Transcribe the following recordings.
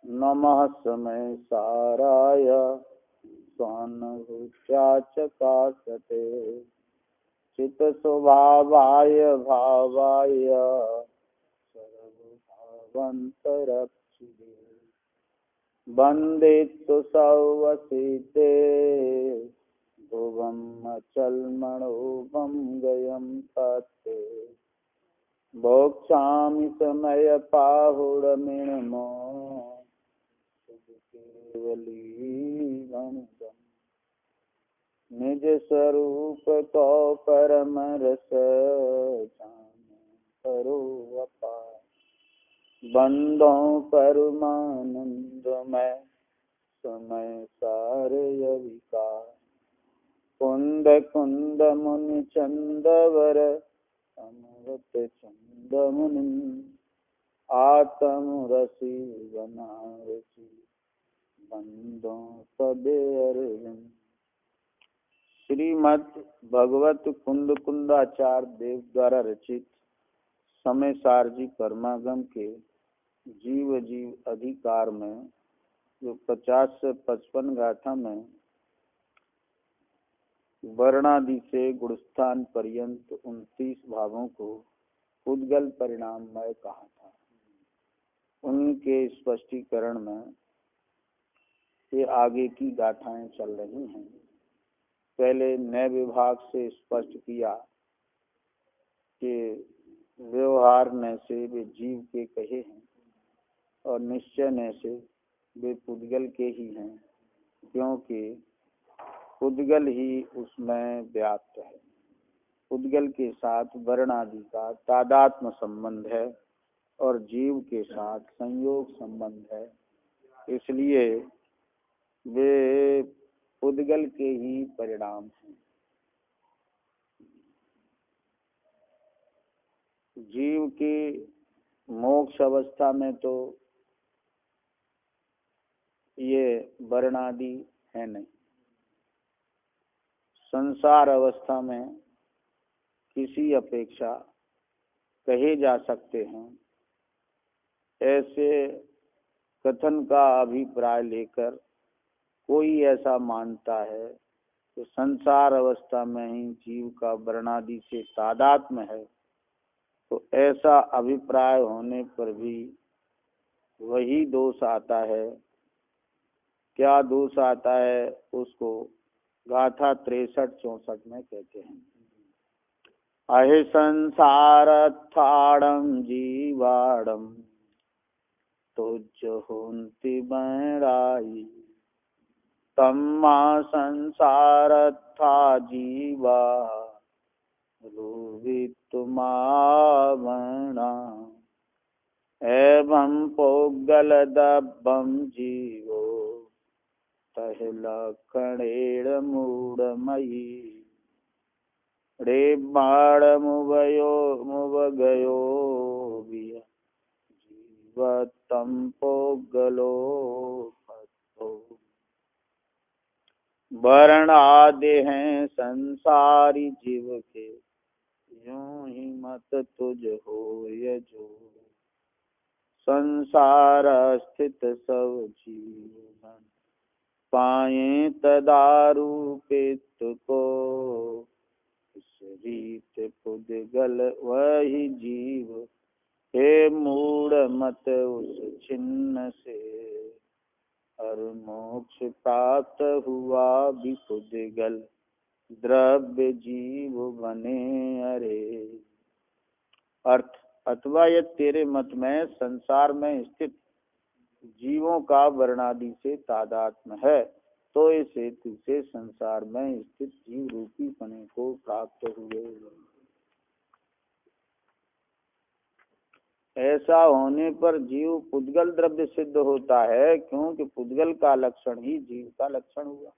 नमः समय साराय स्वानुभूत्याचकाशते चित स्वभावाय भावाय सर्वभावन्तरक्षिणे वन्दे तु सौवसीते भुवम् अचलमणोभं गयं तत्ते भोक्ष्यामि समयपाहुरमिणमो केवलीवनुदम् निज स्वरूप को परम रस जान करो अपार बंदों परमानंद में समय सारे विकार कुंद कुंद मुनि चंदवर अमृत चंद मुनि आत्म रसी बनारसी बंदों पदे अरविंद। श्रीमद् भगवत कुंद कुंदाचार्य देव द्वारा रचित समय सारजी परमागम के जीव जीव अधिकार में जो 50 से 55 गाथा में वर्णादि से गुणस्थान पर्यंत 29 भावों को उद्गल परिणाममय कहा था, उनके स्पष्टीकरण में ये आगे की गाथाएं चल रही हैं। पहले नए विभाग से स्पष्ट किया कि व्यवहार न से वे जीव के कहे हैं और निश्चय न से वे पुद्गल के ही हैं, क्योंकि पुद्गल ही उसमें व्याप्त है। पुद्गल के साथ वर्ण आदि का तादात्म्य संबंध है और जीव के साथ संयोग संबंध है, इसलिए वे पुद्गल के ही परिणाम हैं। जीव की मोक्ष अवस्था में तो ये वर्णादि है नहीं, संसार अवस्था में किसी अपेक्षा कहे जा सकते हैं। ऐसे कथन का अभिप्राय लेकर कोई ऐसा मानता है कि संसार अवस्था में ही जीव का वर्णादि से तादात्म्य है, तो ऐसा अभिप्राय होने पर भी वही दोष आता है। क्या दोष आता है उसको गाथा 63-64 में कहते हैं। अहि संसारत्थाड़म जीवाड़म तुज होन्ति बैराई तम्मा संसारत्था जीवा रूपितुमावणा एवं पोगलदब्बं जीवो तहिलक्षणेन मूढ़मयी रे बाणमुभयो मुवगयो जीवतं पोगलो फतो वर्ण आदि हैं संसारी जीव के यूं ही मत तुझ हो जो संसार स्थित सब जीवन पाए तदारूपित को इस रीत पुद्गल वही जीव हे मूढ़ मत उस छिन्न से हर मोक्ष प्राप्त हुआ भी पुद्गल द्रव्य जीव बने अरे। अर्थ अथवा यह तेरे मत में संसार में स्थित जीवों का वर्णादि से तादात्म्य है, तो इस हेतु से संसार में स्थित जीव रूपी पने को प्राप्त हुए। ऐसा होने पर जीव पुद्गल द्रव्य सिद्ध होता है, क्योंकि पुद्गल का लक्षण ही जीव का लक्षण हुआ।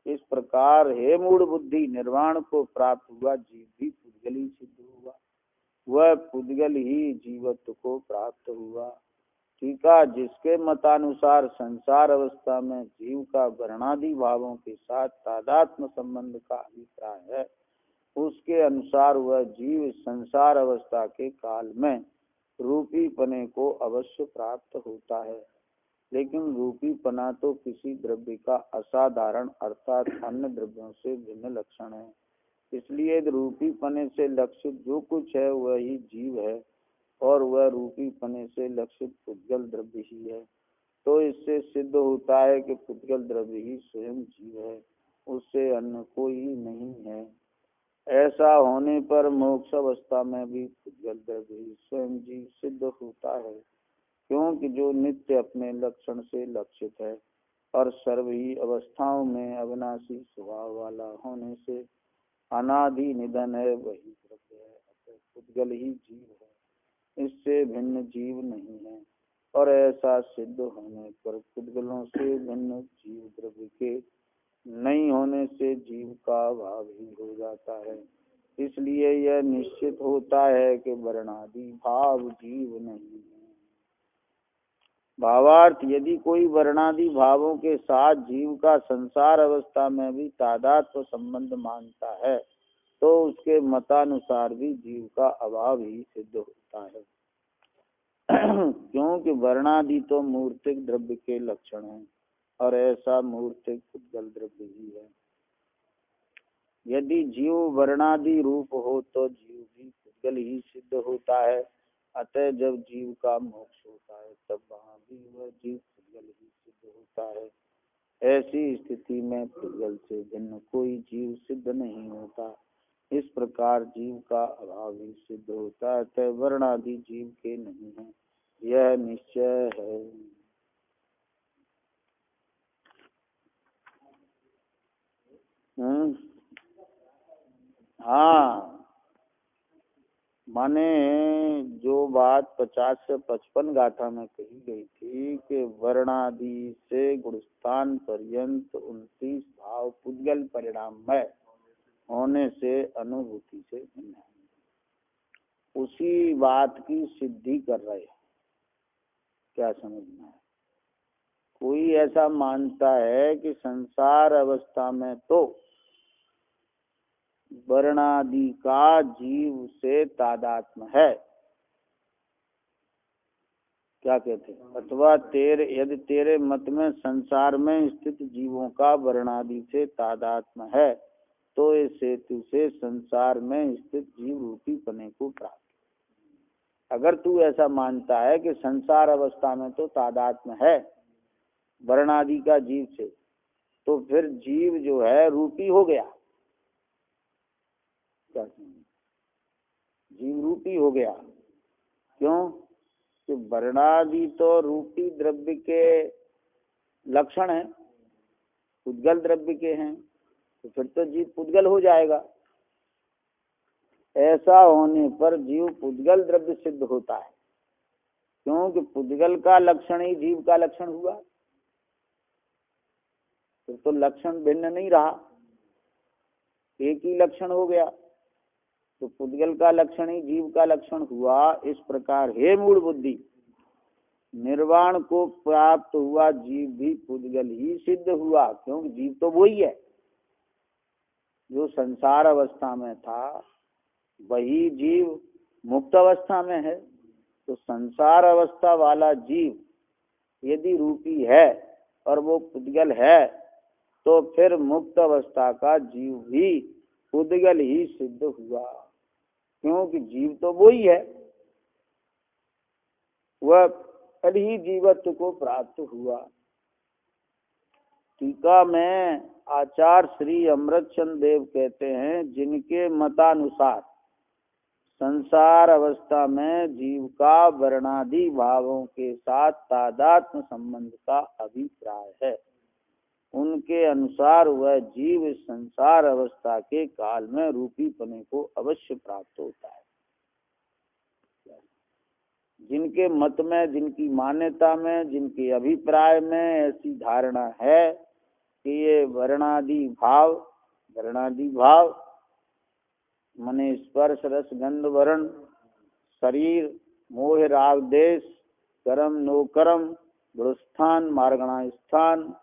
इस प्रकार हे मूढ़ बुद्धि, निर्वाण को प्राप्त हुआ जीव भी पुद्गल ही सिद्ध हुआ, वह पुद्गल ही जीवत्व को प्राप्त हुआ। ठीक है, जिसके मतानुसार संसार अवस्था में जीव का वर्णादि भावों के साथ तादात्म्य संबंध का अभिप्राय है, उसके अनुसार वह जीव संसार अवस्था के काल में रूपी पने को अवश्य प्राप्त होता है। लेकिन रूपीपना तो किसी द्रव्य का असाधारण अर्थात अन्य द्रव्यों से भिन्न लक्षण है। इसलिए रूपीपने से लक्षित जो कुछ है वही जीव है और वह रूपीपने से लक्षित पुद्गल द्रव्य ही है। तो इससे सिद्ध होता है कि पुद्गल द्रव्य ही स्वयं जीव है, उससे अन्य कोई नहीं है। ऐसा होने पर मोक्ष अवस्था में भी पुद्गल द्रव्य ही स्वयं जीव सिद्ध होता है, क्योंकि जो नित्य अपने लक्षण से लक्षित है और सर्व ही अवस्थाओं में अविनाशी स्वभाव वाला होने से अनादि निधन है, वही द्रव्य है। अतः पुद्गल ही जीव है, इससे भिन्न जीव नहीं है। और ऐसा सिद्ध होने पर पुद्गलों से भिन्न जीव द्रव्य के नहीं होने से जीव का अभाव ही हो जाता है। इसलिए यह निश्चित होता है कि वर्णादि भाव जीव नहीं है। भावार्थ, यदि कोई वर्णादि भावों के साथ जीव का संसार अवस्था में भी तादात्म्य संबंध मानता है तो उसके मतानुसार भी जीव का अभाव ही सिद्ध होता है। क्योंकि वर्णादि तो मूर्तिक द्रव्य के लक्षण हैं और ऐसा मूर्तिक पुद्गल द्रव्य ही है। यदि जीव वर्णादि रूप हो तो जीव भी पुद्गल ही सिद्ध होता है। अतः जब जीव का मोक्ष होता है तब वहाँ भी वह जीव पुद्गल ही सिद्ध होता है। ऐसी स्थिति में पुद्गल से भिन्न कोई जीव सिद्ध नहीं होता। इस प्रकार जीव का अभाव ही सिद्ध होता है, अतः वर्णादि जीव के नहीं है, यह निश्चय है। हाँ, माने जो बात 50 से 55 गाथा में कही गई थी कि वर्णादि से गुणस्थान पर्यंत 29 भाव पुद्गल परिणाममय होने से अनुभूति से भिन्न है, उसी बात की सिद्धि कर रहे हैं। क्या समझना है? कोई ऐसा मानता है कि संसार अवस्था में तो वर्णादि का जीव से तादात्म्य है, क्या कहते हैं? अथवा यदि तेरे मत में संसार में स्थित जीवों का वर्णादि से तादात्म्य है तो इस हेतु से संसार में स्थित जीव रूपी पने को प्राप्त। अगर तू ऐसा मानता है कि संसार अवस्था में तो तादात्म्य है वर्णादि का जीव से, तो फिर जीव जो है रूपी हो गया। क्या जीव रूपी हो गया? क्यों कि वर्णादि तो रूपी द्रव्य के लक्षण है, पुद्गल द्रव्य के हैं, तो फिर तो जीव पुद्गल हो जाएगा। ऐसा होने पर जीव पुद्गल द्रव्य सिद्ध होता है, क्योंकि पुद्गल का लक्षण ही जीव का लक्षण हुआ। फिर तो लक्षण भिन्न नहीं रहा, एक ही लक्षण हो गया, तो पुद्गल का लक्षण ही जीव का लक्षण हुआ। इस प्रकार हे मूल बुद्धि, निर्वाण को प्राप्त हुआ जीव भी पुद्गल ही सिद्ध हुआ, क्योंकि जीव तो वही है जो संसार अवस्था में था, वही जीव मुक्त अवस्था में है। तो संसार अवस्था वाला जीव यदि रूपी है और वो पुद्गल है तो फिर मुक्त अवस्था का जीव भी पुद्गल ही सिद्ध हुआ, क्योंकि जीव तो वही है, वह ही जीवत्व को प्राप्त हुआ। टीका में आचार्य श्री अमृतचंद देव कहते हैं, जिनके मतानुसार संसार अवस्था में जीव का वर्णादि भावों के साथ तादात्म्य संबंध का अभिप्राय है, उनके अनुसार वह जीव इस संसार अवस्था के काल में रूपी पने को अवश्य प्राप्त होता है। जिनके मत में, जिनकी मान्यता में, जिनके अभिप्राय में ऐसी धारणा है कि ये वर्णादि भाव मने स्पर्श रस गंध वर्ण शरीर मोह राग देश कर्म नो कर्म गुणस्थान मार्गणा स्थान,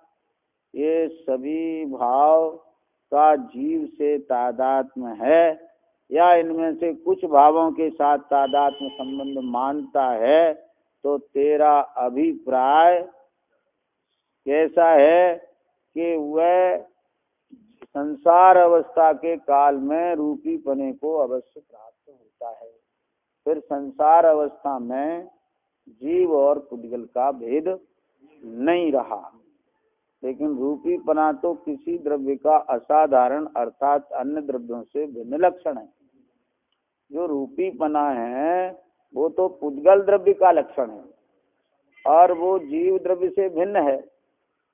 ये सभी भाव का जीव से तादात्म्य है या इनमें से कुछ भावों के साथ तादात्म्य संबंध मानता है, तो तेरा अभिप्राय कैसा है कि वह संसार अवस्था के काल में रूपी पने को अवश्य प्राप्त होता है। फिर संसार अवस्था में जीव और पुद्गल का भेद नहीं रहा, लेकिन रूपी पना तो किसी द्रव्य का असाधारण अर्थात अन्य द्रव्यों से भिन्न लक्षण है। जो रूपी पना है वो तो पुद्गल द्रव्य का लक्षण है और वो जीव द्रव्य से भिन्न है।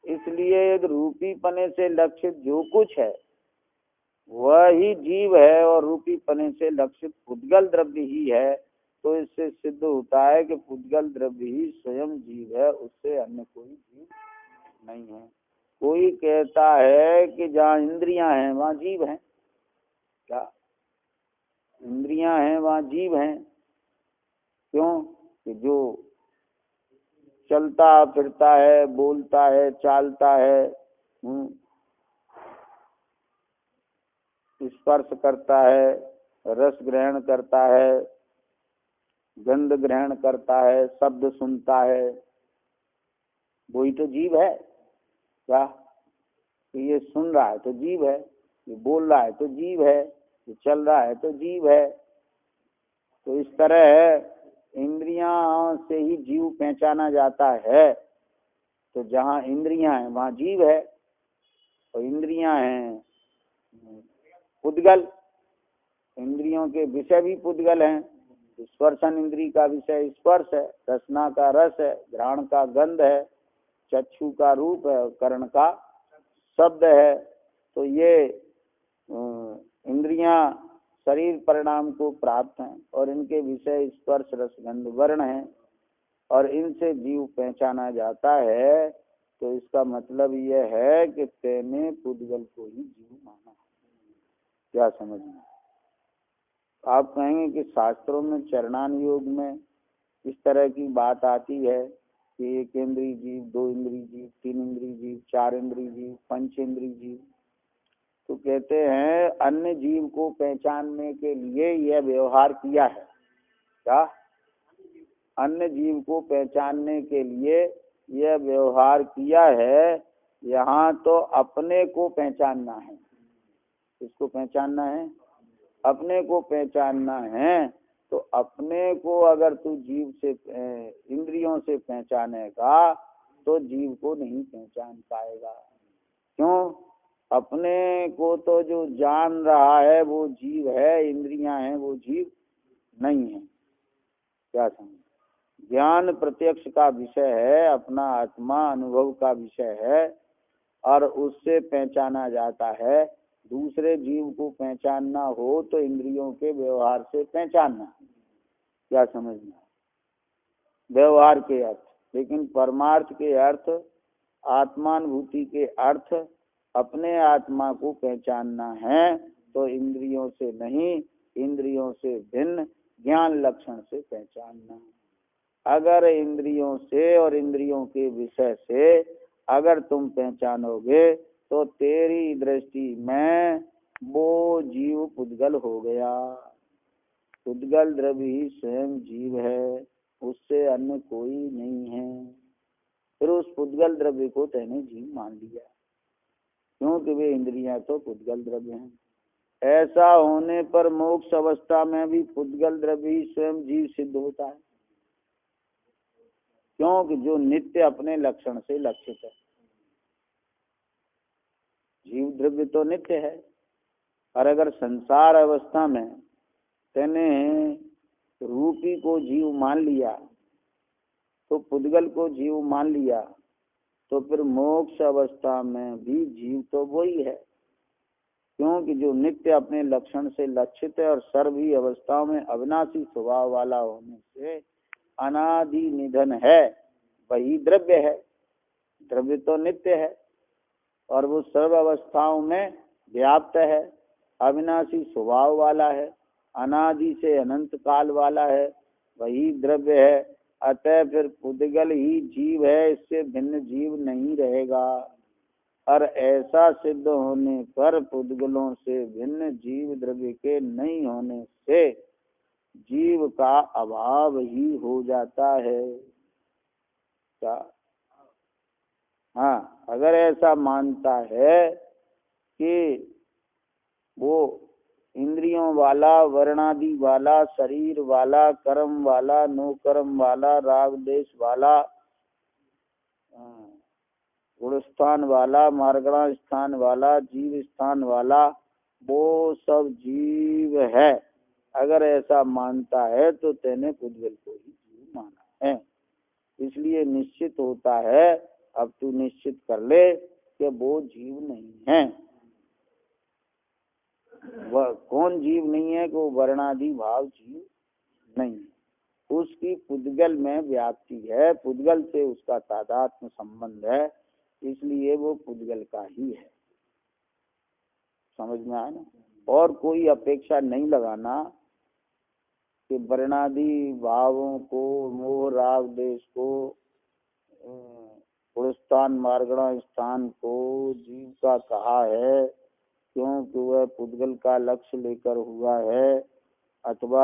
इसलिए रूपी पने से लक्षित जो कुछ है वही जीव है और रूपी पने से लक्षित पुद्गल द्रव्य ही है। तो इससे सिद्ध होता है कि पुद्गल द्रव्य ही स्वयं जीव है, उससे अन्य कोई जीव नहीं है। कोई कहता है कि जहाँ इंद्रियां हैं वहाँ जीव हैं। क्या इंद्रियां हैं वहाँ जीव हैं? क्यों? कि जो चलता फिरता है, बोलता है, चालता है, स्पर्श करता है, रस ग्रहण करता है, गंध ग्रहण करता है, शब्द सुनता है, वही तो जीव है। क्या? ये सुन रहा है तो जीव है, ये बोल रहा है तो जीव है, ये चल रहा है तो जीव है। तो इस तरह इंद्रियां से ही जीव पहचाना जाता है। तो जहाँ इंद्रियां हैं वहाँ जीव है और इंद्रियां हैं पुद्गल। इंद्रियों के विषय भी पुद्गल हैं। स्पर्शन इंद्री का विषय स्पर्श है, रसना का रस है, घ्राण का गंध है, चक्षु का रूप है, कर्ण का शब्द है। तो ये इंद्रियां शरीर परिणाम को प्राप्त हैं और इनके विषय स्पर्श रस गंध वर्ण हैं और इनसे जीव पहचाना जाता है। तो इसका मतलब यह है कि तेने पुद्गल को ही जीव माना। क्या समझना? आप कहेंगे कि शास्त्रों में चरणान योग में इस तरह की बात आती है कि एक इंद्रिय जीव, दो इंद्रिय जीव, तीन इंद्रिय जीव, चार इंद्रिय जीव, पंच इंद्रिय जीव। तो कहते हैं अन्य जीव को पहचानने के लिए यह व्यवहार किया है। क्या? अन्य जीव को पहचानने के लिए यह व्यवहार किया है। यहाँ तो अपने को पहचानना है। किसको पहचानना है? अपने को पहचानना है। तो अपने को अगर तू जीव से इंद्रियों से पहचानेगा तो जीव को नहीं पहचान पाएगा। क्यों? अपने को तो जो जान रहा है वो जीव है, इंद्रियां हैं वो जीव नहीं है। क्या समझ? ज्ञान प्रत्यक्ष का विषय है, अपना आत्मा अनुभव का विषय है और उससे पहचाना जाता है। दूसरे जीव को पहचानना हो तो इंद्रियों के व्यवहार से पहचानना। क्या समझना? व्यवहार के अर्थ, लेकिन परमार्थ के अर्थ, आत्मानुभूति के अर्थ अपने आत्मा को पहचानना है तो इंद्रियों से नहीं, इंद्रियों से भिन्न ज्ञान लक्षण से पहचानना। अगर इंद्रियों से और इंद्रियों के विषय से अगर तुम पहचानोगे तो तेरी दृष्टि में वो जीव पुद्गल हो गया। पुद्गल द्रव्य ही स्वयं जीव है, उससे अन्य कोई नहीं है। फिर उस पुद्गल द्रव्य को तेने जीव मान लिया क्योंकि वे इंद्रियां तो पुद्गल द्रव्य हैं। ऐसा होने पर मोक्ष अवस्था में भी पुद्गल द्रव्य ही स्वयं जीव सिद्ध होता है, क्योंकि जो नित्य अपने लक्षण से लक्षित है। जीव द्रव्य तो नित्य है और अगर संसार अवस्था में तेने रूपी को जीव मान लिया तो पुद्गल को जीव मान लिया तो फिर मोक्ष अवस्था में भी जीव तो वही है, क्योंकि जो नित्य अपने लक्षण से लक्षित है और सर्वी अवस्थाओं में अविनाशी स्वभाव वाला होने से अनादि निधन है, वही द्रव्य है। द्रव्य तो नित्य है और वो सर्व अवस्थाओं में व्याप्त है, अविनाशी स्वभाव वाला है, अनादि से अनंत काल वाला है, वही द्रव्य है। अतः फिर पुद्गल ही जीव है, इससे भिन्न जीव नहीं रहेगा। और ऐसा सिद्ध होने पर पुद्गलों से भिन्न जीव द्रव्य के नहीं होने से जीव का अभाव ही हो जाता है। क्या? हाँ, अगर ऐसा मानता है कि वो इंद्रियों वाला, वर्णादि वाला, शरीर वाला, कर्म वाला, नो कर्म वाला, राग देश वाला, गुण स्थान वाला, मार्गणा स्थान वाला, जीव स्थान वाला, वो सब जीव है, अगर ऐसा मानता है तो तेने पुद्गल को ही जीव माना है। इसलिए निश्चित होता है, अब तू निश्चित कर ले कि वो जीव नहीं है। वह कौन जीव नहीं है? कि वो वर्णादि भाव जीव नहीं है, उसकी पुद्गल में व्याप्ति है, पुद्गल से उसका तादात्म्य संबंध है, इसलिए वो पुद्गल का ही है। समझ में आया ना? और कोई अपेक्षा नहीं लगाना कि वर्णादि भावों को, मोह राग देश को, पुरस्थान मार्गणा स्थान को जीव का कहा है क्योंकि वह पुद्गल का लक्ष्य लेकर हुआ है, अथवा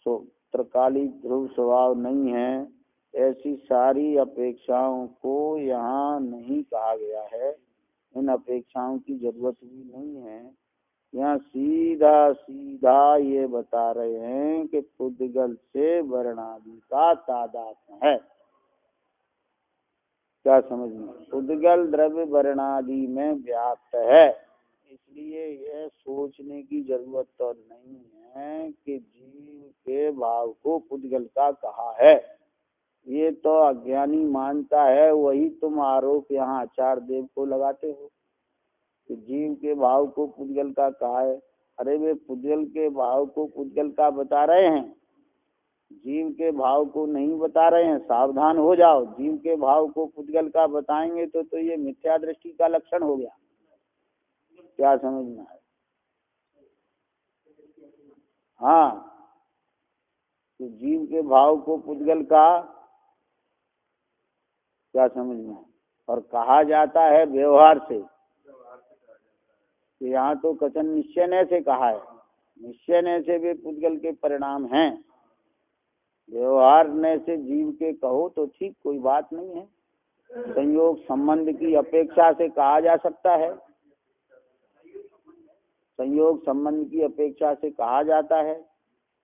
त्रिकालिक ध्रुव स्वभाव नहीं है, ऐसी सारी अपेक्षाओं को यहाँ नहीं कहा गया है। इन अपेक्षाओं की जरूरत भी नहीं है। यहाँ सीधा सीधा ये बता रहे हैं कि पुद्गल से वर्णादि का तादात्म्य है। क्या समझ में? पुद्गल द्रव्य वर्णादि में व्याप्त है, इसलिए यह सोचने की जरूरत तो नहीं है कि जीव के भाव को पुद्गल का कहा है। ये तो अज्ञानी मानता है, वही तुम आरोप यहाँ आचार्य देव को लगाते हो कि जीव के भाव को पुद्गल का कहा है। अरे वे पुद्गल के भाव को पुद्गल का बता रहे हैं, जीव के भाव को नहीं बता रहे हैं। सावधान हो जाओ, जीव के भाव को पुद्गल का बताएंगे तो ये मिथ्या दृष्टि का लक्षण हो गया। क्या समझ में आया? हाँ, तो जीव के भाव को पुद्गल का, क्या समझ में आया? और कहा जाता है व्यवहार से, तो यहाँ तो कथन निश्चय से कहा है, निश्चय से वे पुद्गल के परिणाम हैं। व्यवहार ने से जीव के कहो तो ठीक, कोई बात नहीं है। संयोग संबंध की अपेक्षा से कहा जा सकता है, संयोग संबंध की अपेक्षा से कहा जाता है।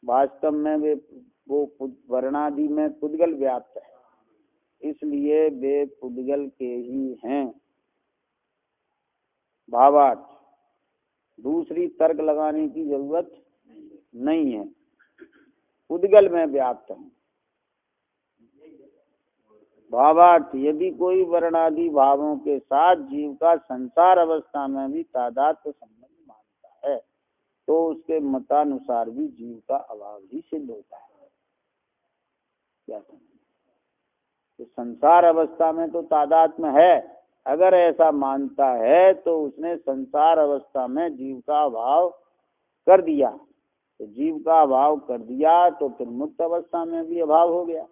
वास्तव में वे वो वर्णादि में पुद्गल व्याप्त है, इसलिए वे पुद्गल के ही हैं। भावार्थ, दूसरी तर्क लगाने की जरूरत नहीं है, पुद्गल में व्याप्त है। भावार्थ, यदि कोई वर्णादि भावों के साथ जीव का संसार अवस्था में भी तादात्म्य संबंध मानता है तो उसके मतानुसार भी जीव का अभाव ही सिद्ध होता है। क्या तो संसार अवस्था में तो तादात्म्य है, अगर ऐसा मानता है तो उसने संसार अवस्था में जीव का अभाव कर दिया, तो जीव का अभाव कर दिया तो फिर मुक्त अवस्था में भी अभाव हो गया,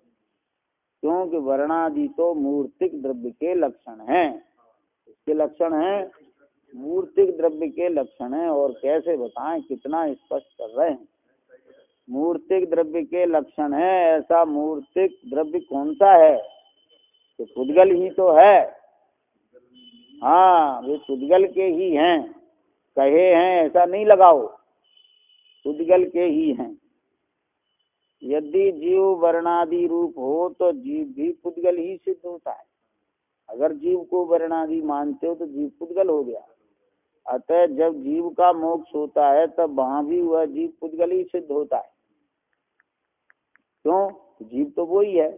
क्योंकि वर्णादि तो मूर्तिक द्रव्य के लक्षण हैं। इसके लक्षण हैं, मूर्तिक द्रव्य के लक्षण हैं। और कैसे बताएं, कितना स्पष्ट कर रहे हैं। मूर्तिक द्रव्य के लक्षण है, ऐसा मूर्तिक द्रव्य कौन सा है? तो पुद्गल ही तो है। हाँ, वे पुद्गल के ही हैं, कहे हैं ऐसा नहीं लगाओ, पुद्गल के ही हैं। यदि जीव वर्णादि रूप हो तो जीव भी पुद्गल ही सिद्ध होता है। अगर जीव को वर्णादि मानते हो तो जीव पुद्गल हो गया। अतः जब जीव का मोक्ष होता है तब वहां भी वह जीव पुद्गल ही सिद्ध होता है। क्यों? जीव तो वही है।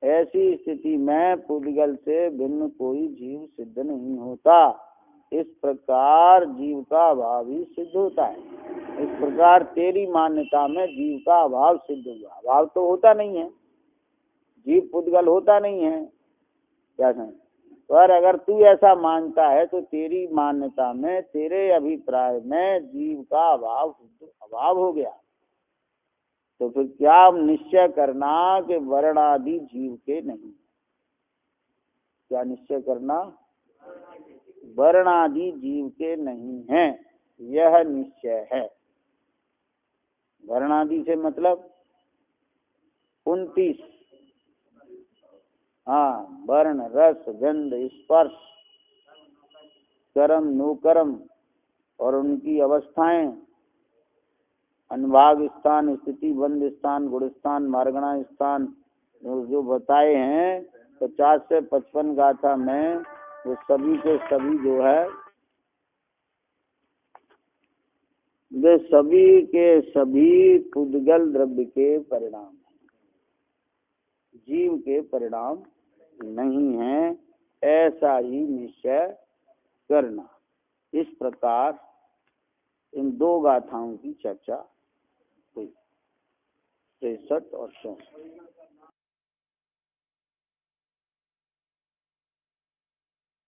ऐसी स्थिति में पुद्गल से भिन्न कोई जीव सिद्ध नहीं होता। इस प्रकार जीव का अभाव ही सिद्ध होता है। इस प्रकार तेरी मान्यता में जीव का अभाव सिद्ध हुआ। अभाव तो होता नहीं है, जीव पुद्गल होता नहीं है। क्या समझ? पर अगर तू ऐसा मानता है तो तेरी मान्यता में, तेरे अभिप्राय में जीव का अभाव हो गया। तो फिर क्या निश्चय करना कि वर्णादि जीव के नहीं? क्या निश्चय करना? वर्णादि जीव के नहीं है, यह निश्चय है। वर्णादि से मतलब 29 हाँ, वर्ण रस गंध स्पर्श कर्म नुकर्म और उनकी अवस्थाएं, अनुभाग स्थान, स्थिति बंध स्थान, गुण स्थान, मार्गणा स्थान जो बताए हैं 50 से 55 गाथा में, वो सभी के सभी जो है वे सभी के सभी पुद्गल द्रव्य के परिणाम हैं, जीव के परिणाम नहीं है, ऐसा ही निश्चय करना। इस प्रकार इन दो गाथाओं की चर्चा हुई, 63 और 64।